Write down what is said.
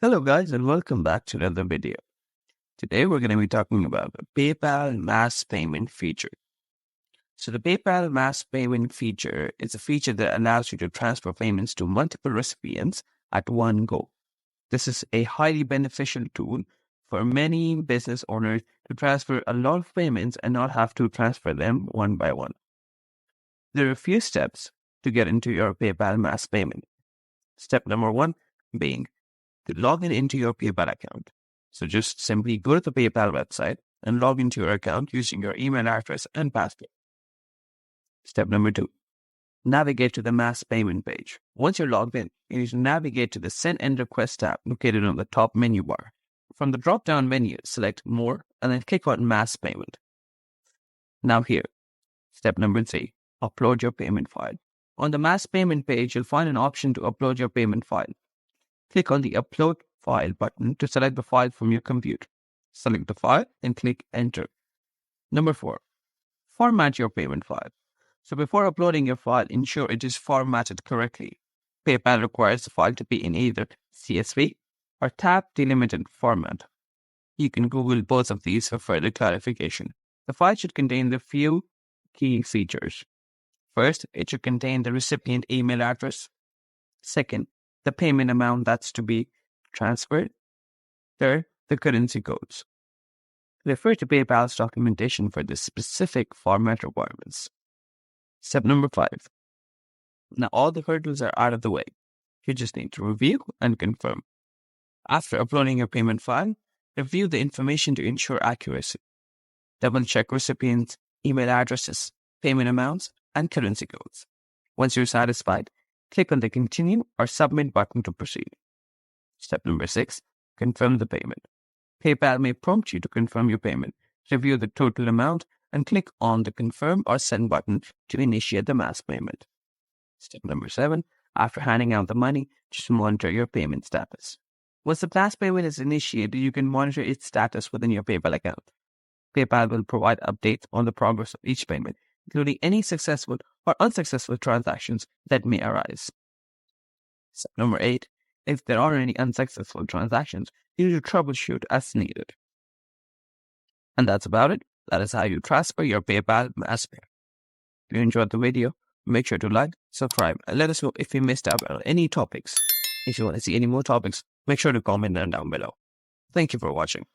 Hello guys and welcome back to another video. Today we're going to be talking about the PayPal mass payment feature. So the PayPal mass payment feature is a feature that allows you to transfer payments to multiple recipients at one go. This is a highly beneficial tool for many business owners to transfer a lot of payments and not have to transfer them one by one. There are a few steps to get into your PayPal mass payment. Step number one being to log into your PayPal account. So just simply go to the PayPal website and log into your account using your email address and password. Step number two, navigate to the mass payment page. Once you're logged in, you need to navigate to the Send and Request tab located on the top menu bar. From the drop-down menu, select More and then click on Mass Payment. Now here, step number three, upload your payment file. On the mass payment page, you'll find an option to upload your payment file. Click on the Upload File button to select the file from your computer. Select the file and click Enter. Number four, format your payment file. So before uploading your file, ensure it is formatted correctly. PayPal requires the file to be in either CSV or tab delimited format. You can Google both of these for further clarification. The file should contain the few key features. First, it should contain the recipient email address. Second, the payment amount that's to be transferred. Third, the currency codes. Refer to PayPal's documentation for the specific format requirements. Step number five. Now all the hurdles are out of the way. You just need to review and confirm. After uploading your payment file, review the information to ensure accuracy. Double-check recipients' email addresses, payment amounts, and currency codes. Once you're satisfied, click on the Continue or Submit button to proceed. Step number six, confirm the payment. PayPal may prompt you to confirm your payment. Review the total amount and click on the Confirm or Send button to initiate the mass payment. Step number seven, after handing out the money, just monitor your payment status. Once the mass payment is initiated, you can monitor its status within your PayPal account. PayPal will provide updates on the progress of each payment, including any successful or unsuccessful transactions that may arise. Step number eight, if there are any unsuccessful transactions, you need to troubleshoot as needed. And that's about it. That is how you transfer your PayPal mass payment. If you enjoyed the video, make sure to like, subscribe, and let us know if you missed out on any topics. If you want to see any more topics, make sure to comment them down below. Thank you for watching.